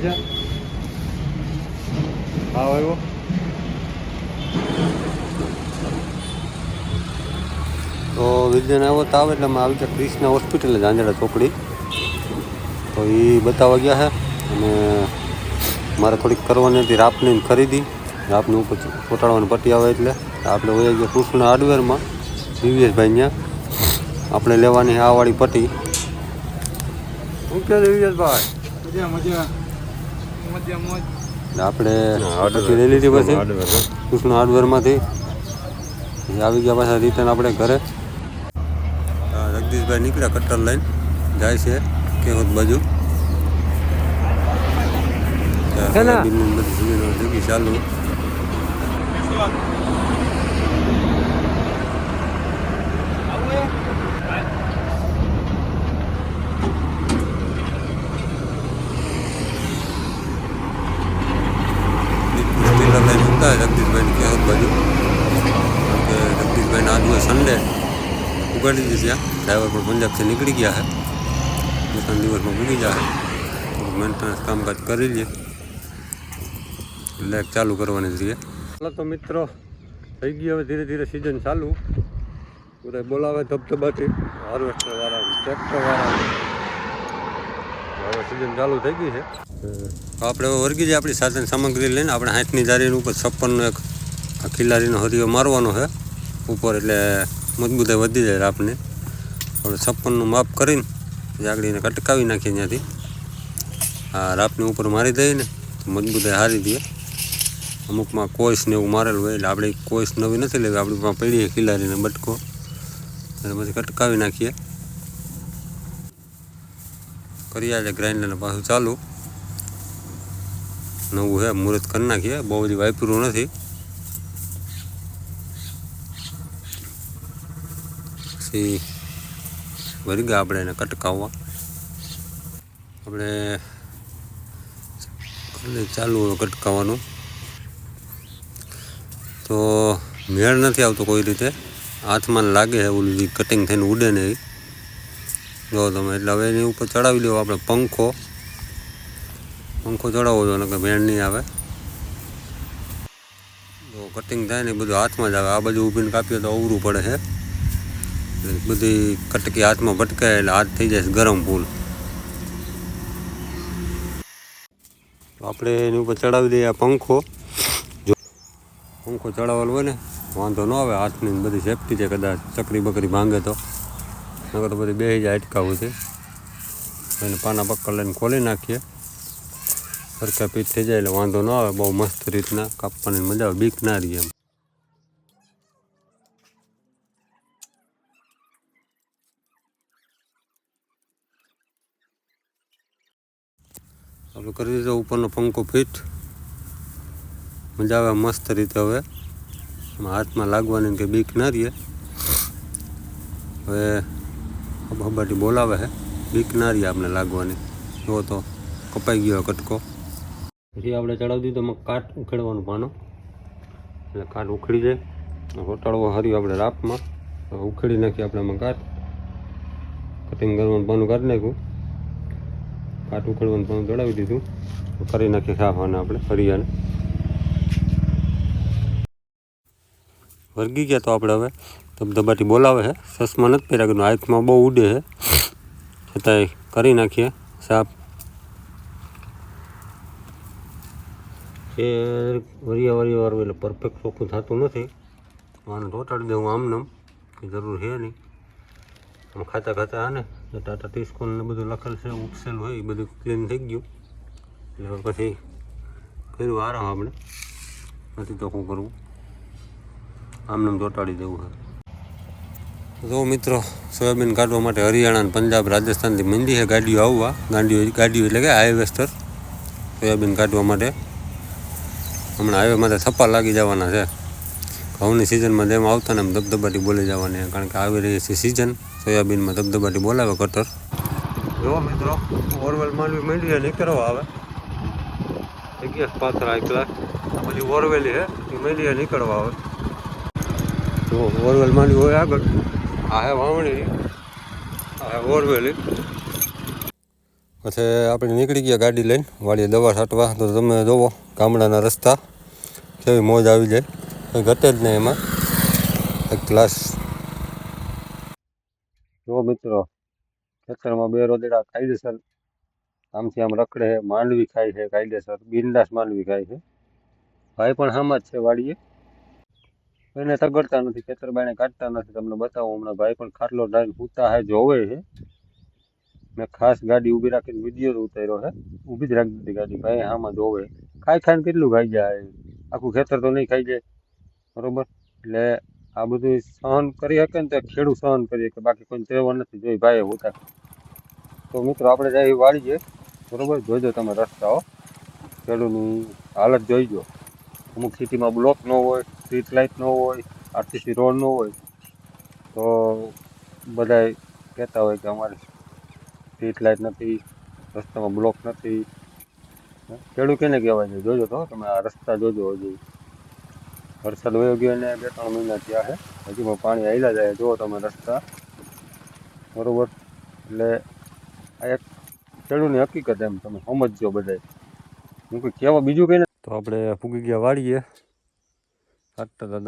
છે આવ્યો તો વિદ્યાને આવ્યો તાવ એટલે અમે આવી ગયા ક્રિષ્ના હોસ્પિટલે ઝાંઝડા ચોકડી તો એ બતાવવા ગયા છે અને મારે થોડીક કરવાની હતી રાપની ખરીદી રાપની ઉપર ચોટાડવાની પટ્ટી આવે એટલે આપણે વયા ગયા કૃષ્ણ હાર્ડવેરમાં દિવ્યેશભાઈ ત્યાં આપણે લેવાની આ વાળી પટ્ટી શું કહે દિવ્યેશભાઈ આપણે પટ્ટી લઈ લીધી પછી કૃષ્ણ હાર્ડવેરમાંથી આવી ગયા પાછા રિટર્ન આપણે ઘરે જગદીશભાઈ નીકળ્યા કટ્ટર લઈને જાય છે કેવત બાજુ બધી ચાલુ જગદીશભાઈની કેવત બાજુ કે જગદીશભાઈને આજનો સન્ડે ઉગાડી દીધી ત્યાં ડ્રાઈવર પણ પંજાબથી નીકળી ગયા છે 2-3 દિવસમાં પૂરી જાય મેન્ટેનન્સ કામકાજ કરી લઈએ લેક ચાલુ કરવાની જોઈએ. ચાલો તો મિત્રો થઈ ગઈ હવે ધીરે ધીરે સિઝન ચાલુ બધા બોલાવે ધબધબાથી હાર્વેસ્ટરવાળા ટ્રેક્ટરવાળા હવે સિઝન ચાલુ થઈ ગઈ છે. આપણે હવે વર્ગી જાય આપણી સાધન સામગ્રી લઈને આપણે 60ની જારીની ઉપર 56નો એક ખિલારીનો હરિયો મારવાનો છે ઉપર એટલે મજબૂતાઈ વધી જાય રાપને. આપણે 56નું માપ કરીને જાગડીને કટકાવી નાખીએ ત્યાંથી આ રાપની ઉપર મારી દઈએ ને તો મજબૂતાઈ હારી દઈએ. અમુકમાં કોઈસ ને એવું મારેલું હોય એટલે આપણે કોઈસ નવી નથી લેવી આપણી પાસે પડીએ ખિલારીને બટકો એટલે પછી કટકાવી નાખીએ કરી આજે ગ્રાઇન્ડરને પાછું ચાલુ નવું છે મુહૂર્ત કરી નાખીએ બહુ બધી વાપરું નથી. પછી વર્ગા આપણે એને કટકાવવા આપણે ચાલુ કટકાવવાનું તો મેળ નથી આવતો કોઈ રીતે હાથમાં લાગે છે ઓલું કટિંગ થઈને ઉડે ને એ જો તમે એટલે હવે એની ઉપર ચડાવી દો આપણે પંખો ચડાવવો જોઈએ કે મેળ નહીં આવે તો કટિંગ થાય ને બધું હાથમાં જ આવે. આ બાજુ ઊભીને કાપીએ તો અવરું પડે છે બધી કટકી હાથમાં ભટકાય એટલે હાથ થઈ જાય ગરમ ફૂલ. આપણે એની ઉપર ચડાવી દઈએ પંખો જો પંખો ચડાવેલો હોય ને વાંધો ન આવે હાથની બધી સેફટી છે કદાચ ચકરી બકરી ભાંગે તો નકર તો બધી બેસી જાય અટકાવું છે એને પાના પકડ લઈને ખોલી નાખીએ સરખા પીઠ થઈ જાય એટલે વાંધો ન આવે બહુ મસ્ત રીતના કાપવાની મજા આવે બીક ના રહી એમ. આપણે કરી દીધો ઉપરનો પંખો ફિટ મજા આવે મસ્ત રીતે. હવે હાથમાં લાગવાની કે બીક ના રહીએ. હવે હબાટી બોલાવે છે બીક ના રહીએ આપણે લાગવાની જો તો કપાઈ ગયો કટકો. પછી આપણે ચડાવી દીધો એમાં કાટ ઉખેડવાનું પાનો એટલે કાટ ઉખડી જાય ઘોટાડવો હર્યું આપણે રાપમાં ઉખેડી નાખીએ આપણે એમાં કાટ કટિંગ કરવાનું પાનું કાઢી નાખ્યું કાટ ઉખેડવાનું પાનું ચડાવી દીધું કરી નાખીએ સાફાને આપણે હરિયાને વર્ગી ગયા. તો આપણે હવે ધબધબાટી બોલાવે છે ચશ્મા નથી પહેર્યા કે આંખમાં બહુ ઉડે છે છતાંય કરી નાખીએ સાફ. એ વરિયા વાળું એટલે પરફેક્ટ ચોખ્ખું થતું નથી આને ચોંટાડી દેવું આમનામ કે જરૂર છે નહીં. આમ ખાતા હા ને ટાટા ટીસ્કોન ને બધું લખેલ છે ઉપસેલ હોય એ બધું ક્લીન થઈ ગયું એટલે પછી કર્યું આરામ આપણે નથી ચોખ્ખું કરવું આમનામ ચોંટાડી દેવું છે. જો મિત્રો સોયાબીન કાઢવા માટે હરિયાણા અને પંજાબ રાજસ્થાનથી મંડી છે ગાડીઓ આવવા ગાડીઓ એટલે કે હાઈવેસ્ટર સોયાબીન કાઢવા માટે હમણાં હાઈવે માટે થપ્પા લાગી જવાના છે. ઘઉંની સિઝનમાં જેમ આવતા ને એમ ધબધબાટી બોલી જવાની કારણ કે આવી રહી છે સિઝન સોયાબીનમાં ધબધબાટી બોલાવે કટર. જો મિત્રો ઓરવેલ માંડવી મંડી નીકળવા આવે જગ્યા પાથરા એકલા પછી ઓરવેલી છે એ મંડી નીકળવા આવે જો ઓરવેલ માંડવી હોય આગળ આ હે વાવણી આ હે ઓરવેલી પછી આપણે નીકળી ગયા ગાડી લઈને વાડીએ દવા છાંટવા. તો તમે જોવો ગામડાના રસ્તા કેવી મોજ આવી જાય, કંઈ ઘટે જ નહીં એમાં. એક ક્લાસ જો મિત્રો, ખેતરમાં બે રોદડા કાયદેસર આમથી આમ રખડે છે, માંડવી ખાય છે કાયદેસર, બિંદાસ માંડવી ખાય છે. ભાઈ પણ હામ જ છે વાડીએ, એને તગડતા નથી, ખેતર બાયણે કાઢતા નથી. તમને બતાવો હમણાં ભાઈ પણ ખાટલો ડાળીને સૂતા છે, જોવે છે. મેં ખાસ ગાડી ઊભી રાખીને વિડીયો ઉતાર્યો છે, ઊભી જ રાખી દીધી ગાડી. ભાઈ આમાં જોવે, ખાઈ ખાઈને કેટલું ખાઈ જાય, આખું ખેતર તો નહીં ખાઈ જાય, બરોબર. એટલે આ બધું સહન કરી શકે ને તો ખેડૂત સહન કરી શકે, બાકી કોઈ તહેવાર નથી. જોઈ ભાઈ હોતા. તો મિત્રો આપણે જઈએ વાળીએ, બરોબર. જોઈજો તમે રસ્તાઓ, ખેડૂતની હાલત જોઈજો. અમુક સિટીમાં બ્લોક ન હોય, સ્ટ્રીટ લાઇટ ન હોય, આરટીસી રોડ ન હોય, તો બધા કહેતા હોય કે અમારે સ્ટ્રીટ લાઇટ નથી, રસ્તામાં બ્લોક નથી. ખેડૂત કેને કહેવાય છે? જોજો તો તમે આ રસ્તા જોજો. હજી વરસાદ વયો ગયો ને 2-3 મહિના થયા છે, હજી પણ પાણી આવેલા જાય. જુઓ તમે રસ્તા, બરોબર. એટલે આ એક ખેડૂતની હકીકત, એમ તમે સમજજો બધાય. હું કોઈ કહેવા બીજું કંઈ નથી. તો આપણે ફૂગી ગયા વાળીએ, છાંટતા હતા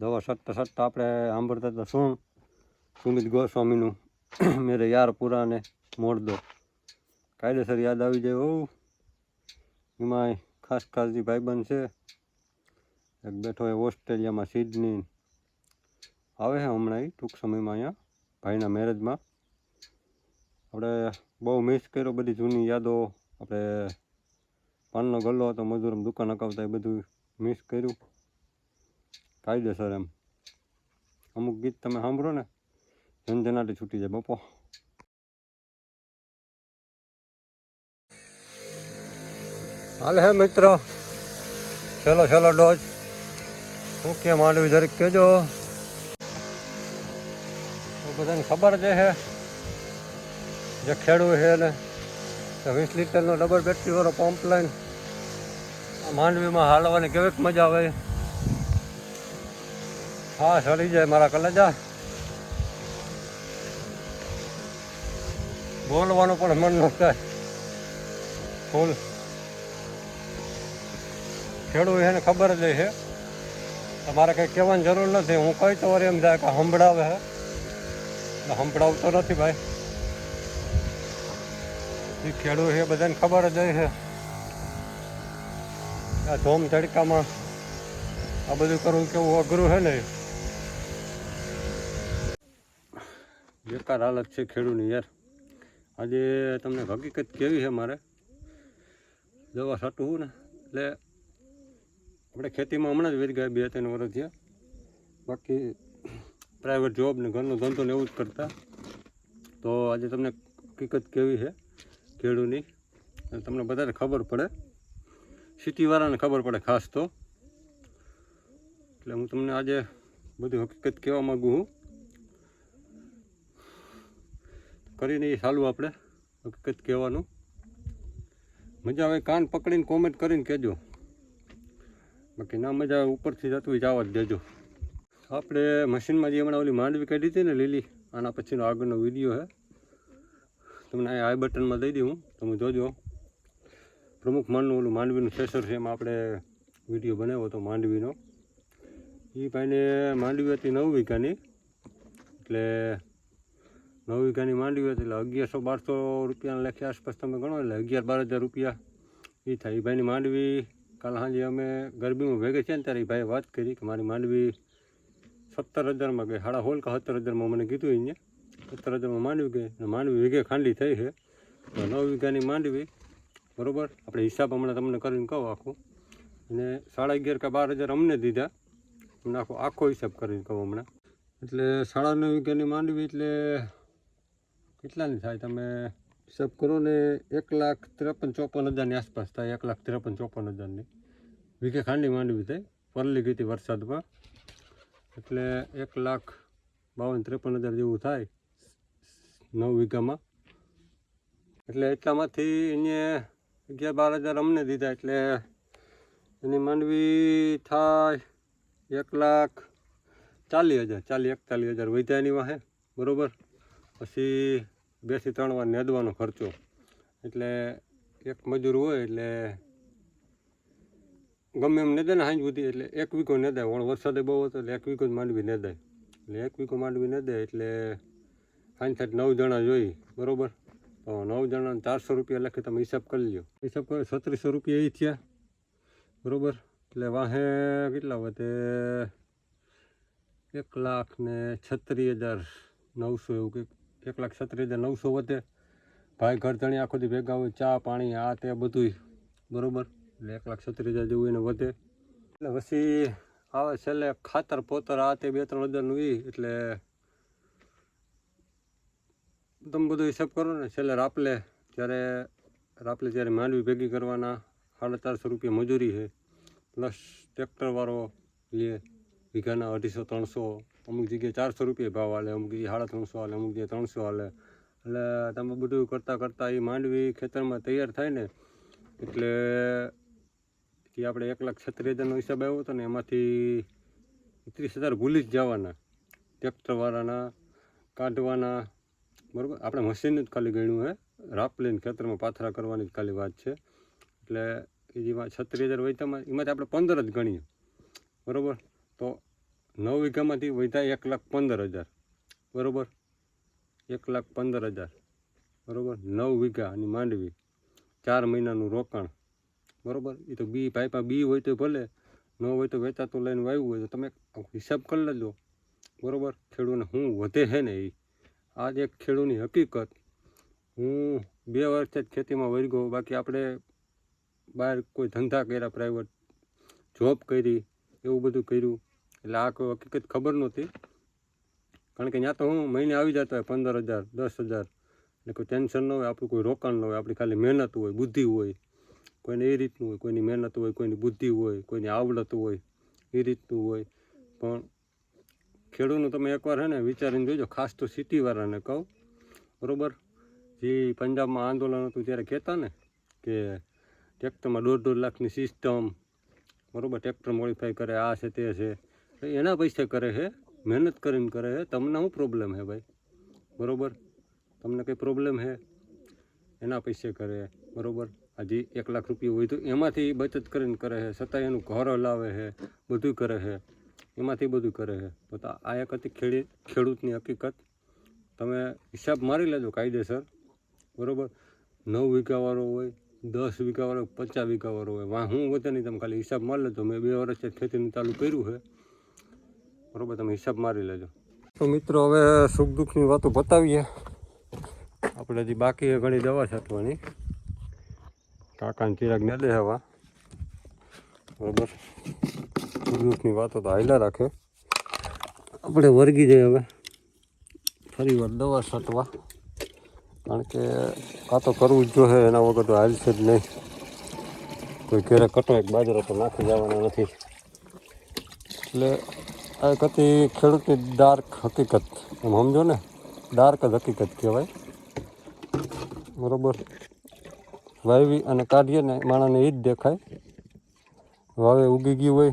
દવા છાંટતા આપણે સાંભળતા હતા શું સુમિત ગોસ્વામીનું મેરે યાર પુરાને મોડ દો, કાયદેસર યાદ આવી જાય. બહુ એમાં ખાસ જે ભાઈબંધ છે એક બેઠો એ ઓસ્ટ્રેલિયામાં, સિડની આવે છે હમણાં, એ ટૂંક સમયમાં અહીંયા ભાઈના મેરેજમાં. આપણે બહુ મિસ કર્યો, બધી જૂની યાદો. આપણે પાનનો ગલ્લો હતો, મજૂર દુકાન હકાવતા, એ બધું મિસ કર્યું કાયદેસર. એમ અમુક ગીત તમે સાંભળો ને, ઝંઝનાટી છૂટી જાય બપો. હાલ હે મિત્રો, છેલ્લો ડોઝ. શું કે માંડવી જરીક કહેજો, બધાને ખબર જ છે જે ખેડૂત છે ને, 20 લીટરનો ડબલ બેટરીવાળો પંપ લઈને માંડવીમાં હાલવાની કેવીક મજા આવે. હા, સડી જાય મારા કલેજા, બોલવાનું પણ મન ન થાય. ફૂલ ખેડૂત એને ખબર જ છે, તમારે કંઈ કહેવાની જરૂર નથી. હું કઈ તો વાર એમ જાય કે સંભળાવે છે, સંભળાવતો નથી ભાઈ. એ ખેડૂત છે બધાને ખબર જ છે. આ ધોમ તડકામાં આ બધું કરવું કેવું અઘરું છે ને. બેકાર હાલત છે ખેડૂતની યાર. આજે તમને હકીકત કેવી છે, મારે દવા છાંટવું ને, એટલે આપણે ખેતીમાં હમણાં જ વેરી ગયા 2-3 વર્ષ થયા. બાકી પ્રાઇવેટ જોબ ને ઘરનો ધંધો ને એવું જ કરતા. તો આજે તમને હકીકત કેવી છે ખેડૂતની, તમને બધાને ખબર પડે, સિટીવાળાને ખબર પડે ખાસ તો. એટલે હું તમને આજે બધી હકીકત કહેવા માગું છું. કરીને એ ચાલુ આપણે હકીકત કહેવાનું. મજા આવે કાન પકડીને કોમેન્ટ કરીને કહેજો, બાકી ના મજા આવે ઉપરથી જતું જવા જ દેજો. આપણે મશીનમાં જે હમણાં ઓલી માંડવી કાઢી હતી ને લીલી, આના પછીનો આગળનો વિડીયો છે, તમને આ આઈ બટનમાં દઈ દઉં, તમે જોજો. પ્રમુખ માનનું ઓલું માંડવીનું થ્રેસર છે, એમાં આપણે વિડીયો બનાવ્યો હતો માંડવીનો. એ ભાઈને માંડવી હતી 9 વીઘાની, એટલે 9 વીઘાની માંડવી હતી, એટલે 1100-1200 રૂપિયાના લેખે આસપાસ તમે ગણો, એટલે 11-12 હજાર રૂપિયા એ થાય. એ ભાઈની માંડવી કાલ સાંજે અમે ગરબીમાં ભેગા છે ને ત્યારે એ ભાઈએ વાત કરી કે મારી માંડવી 17,000માં ગઈ, 16 કે 17,000માં મને કીધું. અહીંયા 17,000માં માંડવી ગઈ, અને માંડવી વીઘે ખાંડી થઈ છે. તો 9 વીઘાની માંડવી, બરાબર. આપણે હિસાબ હમણાં તમને કરીને કહો આખું, અને 11.5 કે 12,000 અમને દીધા, તમને આખો હિસાબ કરીને કહું હમણાં. એટલે 9.5 વીઘાની માંડવી એટલે કેટલાની થાય તમે હિસાબ કરો ને, 1,53,54,000ની આસપાસ થાય. 1,53,54,000ની વીઘે ખાંડી માંડવી થાય, પરલી ગઈ હતી વરસાદમાં, એટલે 1,52,53,000 જેવું થાય 9 વીઘામાં. એટલે એટલામાંથી એને 11-12 હજાર અમને દીધા, એટલે એની માંડવી થાય 1,40,000, 41,000 વધ્યા એની વાહે, બરાબર. પછી 2 થી 3 વાર નેદવાનો ખર્ચો, એટલે એક મજૂર હોય એટલે ગમે એમ ન દે ને સાંજ સુધી, એટલે 1 વીઘો ન દે. વરસાદે બહુ હતો એટલે 1 વીઘો જ માંડવી ન દે. એટલે 1 વીઘો માંડવી ન દે એટલે સાંજ થાય 9 જણા જોઈ, બરાબર. તો 9 જણાને 400 રૂપિયા લખે, તમે હિસાબ કરી લો. હિસાબ કરો 3600 રૂપિયા એ થયા, બરાબર. એટલે વાહે કેટલા વધે? 1,36,900 એવું કંઈક, 1,36,900 વધે. ભાઈ ઘર ધણી આખો દી ભેગા હોય, ચા પાણી આ તે બધું, બરાબર. એટલે 1,36,000 જેવું એને વધે. એટલે પછી આવે છેલ્લે ખાતર પોતર આ તે 2-3 હજારનું એ. એટલે તમે બધો હિસાબ કરો ને, છેલ્લે રાપલે ત્યારે માંડવી ભેગી કરવાના 450 રૂપિયા મજૂરી છે, પ્લસ ટ્રેક્ટરવાળો લે વીઘાના 250-300, અમુક જગ્યાએ 400 રૂપિયા ભાવ હાલે, અમુક જગ્યાએ 350 હાલે, અમુક જગ્યાએ 300 હાલે. એટલે તમે બધું કરતાં એ માંડવી ખેતરમાં તૈયાર થાય ને, એટલે એ આપણે 1,36,000નો હિસાબ આવ્યો હતો ને, એમાંથી 30,000 ભૂલી જ જવાના, ટ્રેક્ટરવાળાના કાઢવાના, બરાબર. આપણે મશીન જ ખાલી ગણ્યું હે, રાપલીને ખેતરમાં પાથરા કરવાની જ ખાલી વાત છે. એટલે એ જેમાં 36,000 વૈતામાં એમાંથી આપણે 15 જ ગણીએ, બરાબર. તો 9 વીઘામાંથી વધ્યા 1,15,000, બરાબર. 1,15,000, બરાબર. 9 વીઘાની માંડવી, 4 મહિનાનું રોકાણ, બરાબર. એ તો બી પાઇપા બી હોય તો ભલે, ન હોય તો વેચાતું લઈને વાવ્યું હોય તો તમે હિસાબ કરી લેજો, બરાબર. ખેડૂતને શું વધે છે ને એ આ જ એક ખેડૂતની હકીકત. હું 2 વર્ષથી જ ખેતીમાં વળી ગયો, બાકી આપણે બહાર કોઈ ધંધા કર્યા, પ્રાઇવેટ જોબ કરી, એવું બધું કર્યું. એટલે આ કોઈ હકીકત ખબર નહોતી, કારણ કે ત્યાં તો હું મહિને આવી જતો હોય 15,000 10,000, એટલે કોઈ ટેન્શન ન હોય, આપણું કોઈ રોકાણ ન હોય, આપણી ખાલી મહેનત હોય, બુદ્ધિ હોય. કોઈને એ રીતનું હોય, કોઈની મહેનત હોય, કોઈની બુદ્ધિ હોય, કોઈની આવડત હોય, એ રીતનું હોય. પણ ખેડૂતનું તમે એકવાર હે ને વિચારીને જોજો, ખાસ તો સિટીવાળાને કહું, બરાબર. જે પંજાબમાં આંદોલન હતું ત્યારે કહેતા ને કે ટ્રેક્ટરમાં 1.5 લાખની સિસ્ટમ, બરાબર. ટ્રેક્ટર મોડિફાઈ કરે, આ છે તે છે, એના પૈસે કરે છે, મહેનત કરીને કરે છે. તમને શું પ્રોબ્લેમ છે ભાઈ, બરાબર? તમને કંઈ પ્રોબ્લેમ છે? એના પૈસે કરે, બરાબર. હજી 1 લાખ રૂપિયા હોય તો એમાંથી બચત કરીને કરે છે, છતાં એનું ઘર હલાવે છે, બધું કરે છે, એમાંથી બધું કરે છે. તો આ એક હતી ખેડૂતની હકીકત. તમે હિસાબ મારી લેજો કાયદેસર, બરાબર. 9 વીઘાવાળો હોય, 10 વીઘાવાળો, 50 વીઘાવાળો હોય, વાં હું વધે નહીં, તમે ખાલી હિસાબ મારી લેજો. મેં 2 વર્ષથી ખેતીનું ચાલુ કર્યું છે, બરાબર. તમે હિસાબ મારી લેજો. તો મિત્રો હવે સુખ દુઃખની વાતો બતાવીએ. આપણે હજી બાકી ઘણી દવા છાંટવાની, કાકાને ચિરાગ ન દે હવા, બરાબર. સુખ દુઃખની વાતો તો હાલ્યા રાખે. આપણે વર્ગી જઈએ હવે ફરી વાર દવા છાંટવા, કારણ કે આ તો કરવું જ જોઈએ, એના વગર તો હાલશે જ નહીં. કોઈ ઘેરે કટો એક બાજરો તો નાખી જવાના નથી. એટલે આ એક હતી ખેડૂતની ડાર્ક હકીકત, એમ સમજો ને, ડાર્ક જ હકીકત કહેવાય, બરાબર. વાવી અને કાઢીએ ને માણસને એ જ દેખાય. વાવે ઉગી ગયું હોય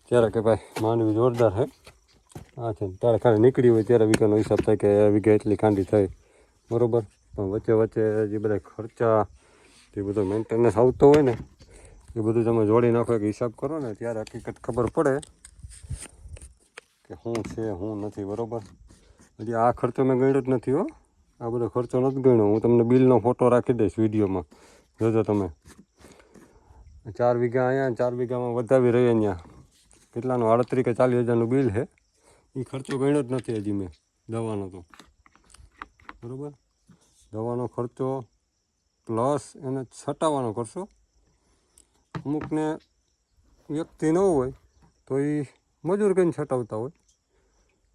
ત્યારે કે ભાઈ માંડવી જોરદાર છે, આ છે. ત્યારે ખાલી નીકળી હોય ત્યારે વીઘાનો હિસાબ થાય કે વીઘા એટલી કાંડી થાય, બરાબર. પણ વચ્ચે વચ્ચે જે બધા ખર્ચા, જે બધો મેન્ટેનન્સ આવતો હોય ને, એ બધું તમે જોડી નાખો, કે હિસાબ કરો ને, ત્યારે હકીકત ખબર પડે કે શું છે શું નથી, બરાબર. હજી આ ખર્ચો મેં ગણ્યો જ નથી હો, આ બધો ખર્ચો નથી ગણ્યો. હું તમને બિલનો ફોટો રાખી દઈશ વિડીયોમાં, જોજો તમે. 4 વીઘા અહીંયા, 4 વીઘામાં વધાવી રહીએ ત્યાં કેટલાનું 38 કે 40 હજારનું બિલ છે. એ ખર્ચો ગણ્યો જ નથી હજી મેં દવાનો તો, બરાબર. દવાનો ખર્ચો પ્લસ એને છટાવવાનો ખર્ચો. અમુકને વ્યક્તિ ન હોય તો એ મજૂર કહીને છટાવતા હોય.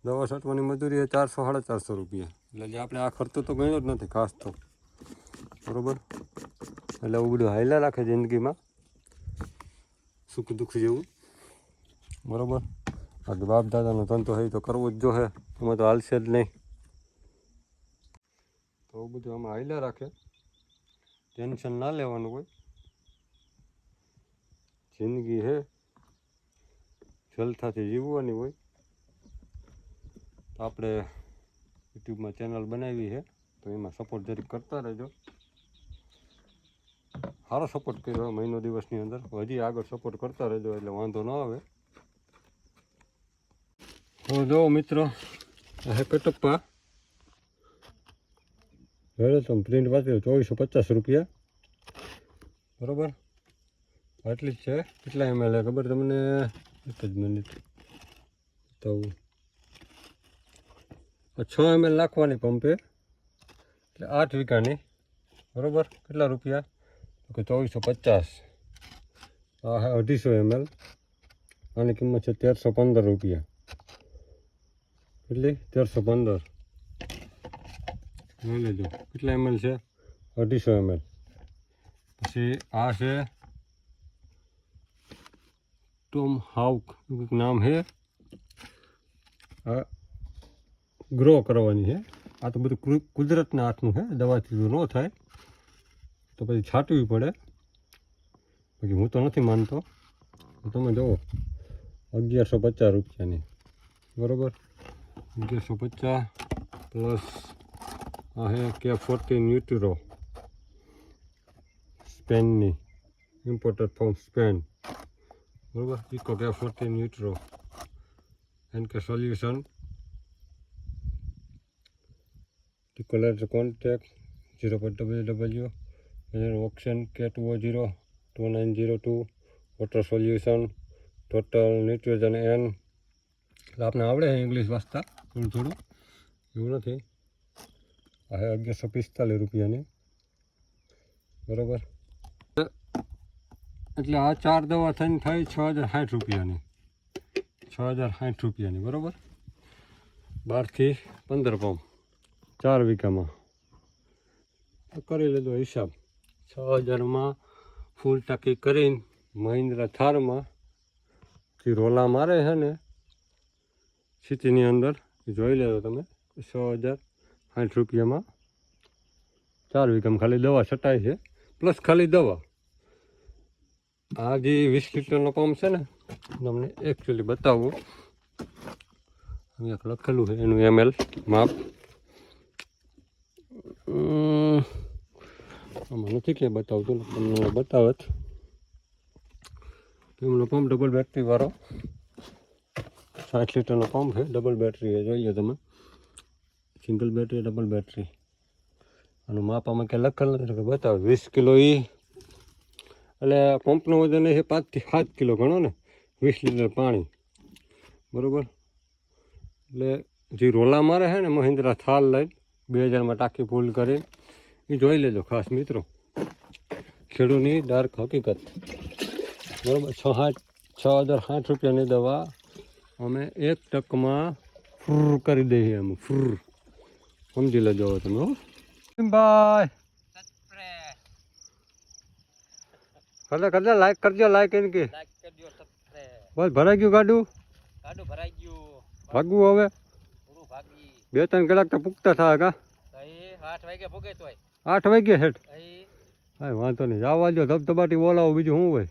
દવા છાંટવાની મજૂરી એ 400-450 રૂપિયા. એટલે જે આપણે આ ખર્ચો તો ગણ્યો જ નથી ખાસ તો, બરાબર. એટલે આવું બધું હાલ્યા રાખે જિંદગીમાં, સુખ દુઃખ જેવું, બરાબર. બાકી બાપ દાદાનો ધંધો હોય તો કરવો જ જોઈએ, એમાં તો હાલશે જ નહીં. તો આવું બધું આમાં હાલ્યા રાખે, ટેન્શન ના લેવાનું હોય. જિંદગી હે જલથાથી જીવવાની હોય. તો આપણે યુટ્યુબમાં ચેનલ બનાવી છે, તો એમાં સપોર્ટ જરીક કરતા રહેજો. સારો સપોર્ટ કર્યો મહિનો દિવસની અંદર. હજી આગળ સપોર્ટ કરતા રહેજો એટલે વાંધો ન આવે. તો જો મિત્રો આ કટપ્પા હવે તમે પ્રિન્ટ વાંચ્યો 2450 રૂપિયા બરાબર. આટલી જ છે. કેટલા ml ખબર તમને? એક જ મિનિટ તો 6 ml નાખવાની પંપે એટલે 8 વીઘાની બરાબર. કેટલા રૂપિયા? તો 2450. આ 250 ml. આની કિંમત છે 1315 રૂપિયા. કેટલી? 1315 લઈ લેજો. કેટલા ml છે? 250 ml. પછી આ છે ટોમ હાઉક નામ છે. આ ગ્રો કરવાની છે. આ તો બધું કુદરતના હાથનું છે. દવાથી જો ન થાય તો પછી છાંટવી પડે. બાકી હું તો નથી માનતો. તમે જુઓ 1150 રૂપિયાની બરાબર. 1150 પ્લસ આ છે K40 ન્યુટ્રો સ્પેનની ઇમ્પોર્ટેડ ફ્રોમ સ્પેન બરાબર. ઇકો K40 ન્યુટ્રો NK સોલ્યુશન ડિકોલેટર contact 0.ww option K2O0 2902 water solution total nitrogen N. એટલે આપણે આવડે છે ઇંગ્લિશ વાંચતા થોડું થોડું, એવું નથી. આ 1145 રૂપિયાની બરાબર. એટલે આ 4 દવા થઈને થાય 6060 રૂપિયાની. 6060 રૂપિયાની બરાબર. 12 થી 15 પંપ 4 વીઘામાં કરી લેજો હિસાબ. 6000માં ફૂલ ટાંકી કરીને મહિન્દ્રા થારમાં જે રોલા મારે છે ને સિટીની અંદર જોઈ લેજો તમે. 6060 રૂપિયામાં 4 વીઘામાં ખાલી દવા છટાય છે પ્લસ ખાલી દવા. આ જે 20 લીટરનો પંપ છે ને તમને એકચ્યુઅલી બતાવું. અહીંયા લખેલું છે એનું ml માપ. આમાં નથી ક્યાંય બતાવતું, તમને બતાવત. એમનો પંપ ડબલ બેટરી વાળો 60 લીટરનો પંપ છે. ડબલ બેટરી જોઈએ તમે. Single battery double battery. આનું માપ આમાં ક્યાં લખેલ નથી કે બતાવે. 20 કિલો એટલે પંપનું વજન છે 5 થી 7 કિલો ગણો ને. 20 લીટર પાણી બરાબર. એટલે જે રોલા મારે છે ને મહિન્દ્રા થાર લઈને 2000માં ટાંકી ફૂલ કરી એ જોઈ લેજો ખાસ મિત્રો. ખેડૂતની ડાર્ક હકીકત બરાબર. 6060 રૂપિયાની દવા અમે 1 ટકમાં ફ્રૂ કરી દઈએ. અમે ફ્રૂ સમજી લેજો તમે. હો ભાઈ કરતા લાઈક કરજો. લાઈક એને કે બસ ભરાઈ ગયું ગાડું. ભરાઈ ગયું. ભાગવું હવે 2-3 કલાક તો પૂગતા થાય કા. 8 વાગે ભોગે તોય 8 વાગ્યા હેઠ. હા વાંધો નહીં. જવા દો ધબધબાટી બોલાવો. બીજું શું હોય.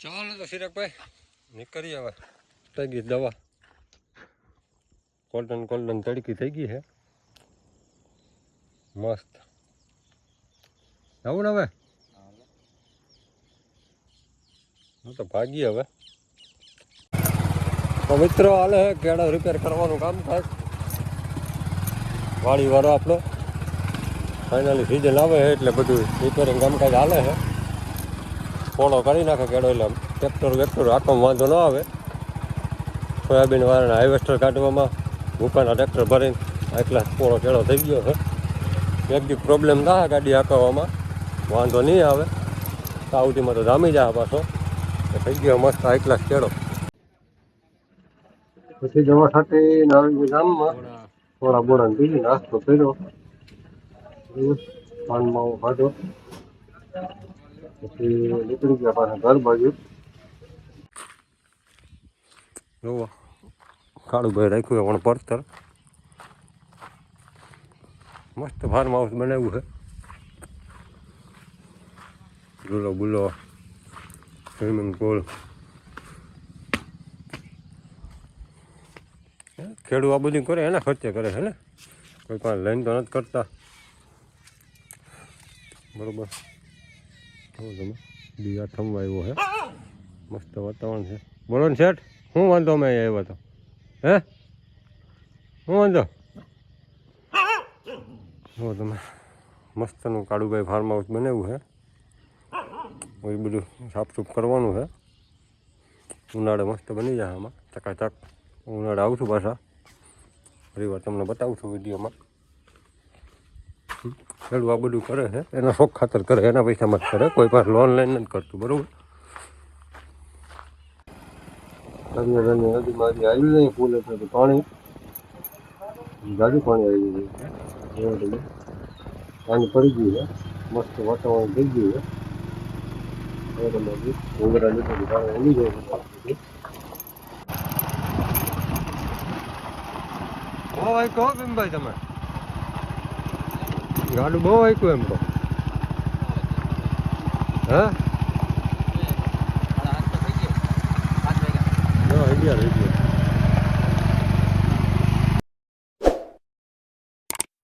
ચાલો તો સિરાગભાઈ નીકળીએ હવે. થઈ ગઈ દવા. કોલ્ડન તડકી થઈ ગઈ છે મસ્ત. આવું ને હવે હું તો ભાગીએ હવે. તો મિત્રો હાલે છે કેળા રિપેર કરવાનું કામ થાય. વાડી વાળો આપણો ફાઇનલી સિઝન આવે છે એટલે બધું રિપેરિંગ કામકાજ હાલે છે. પોળો કરી નાખે કેળો એટલે ટ્રેક્ટર આખો વાંધો ન આવે. સોયાબીન વાળાને હાઇવેસ્ટર કાઢવામાં ભૂકાના ટ્રેક્ટર ભરીને એટલા પોળો કેળો થઈ ગયો છે. એક દી પ્રોબ્લેમ થાય ગાડી હાંકવામાં વાંધો નહીં આવે. સાઉથીમાં તો જામી જાય પાછો. થઈ ગયો મસ્ત હાઈ ક્લાસ કેળો. પછી જવા સાથે નારંગી ગામમાં થોડા બોડા બીજી નાસ્તો કર્યો. પાન માવો ખાધો. પછી નીકળી ગયા પાછા ઘર બાજુ. જોવો કાળુભાઈ રાખ્યું પણ પડતર મસ્ત ફાર્મ હાઉસ બનાવ્યું છે. ઝૂલો બુલો સ્વિમિંગ પુલ ખેડૂત આ બધું કરે એના ખર્ચે કરે છે ને, કોઈ પાસે લઈને તો નથી કરતા. બરોબર. તમે બીજા થમવા આવ્યો હે, મસ્ત વાતાવરણ છે. બોલો ને શેઠ, શું વાંધો અમે આવ્યા તો? હે શું વાંધો? જો તમે મસ્તનું કાળુભાઈ ફાર્મ હાઉસ બનાવ્યું છે. એ બધું સાફસૂફ કરવાનું છે. ઉનાળે મસ્ત બની જાય આમાં ચકાચક. ઉનાળે આવશું પાછા, ફરી વાર તમને બતાવું છું વિડીયોમાં. ખેડૂત આ બધું કરે છે એના શોખ ખાતર કરે, એના પૈસામાં જ કરે, કોઈ પાસે લોન લઈને નથી કરતું. બરાબર. નદીમાં હજી આવ્યું નહીં ફૂલ, એટલે તો પાણી જાજુ પાણી આવી ગયું છે. પાણી પડી ગયું છે, મસ્ત વાતાવરણ થઈ ગયું છે. ઉંગરા લીધું પાણી હલી જાય છે. બહુ વાંચ્યું હો ભીમભાઈ, તમે ગાડું બહુ વાંચ્યું એમ તો. હે 8 વાગ્યા. 11 થઈ ગયો.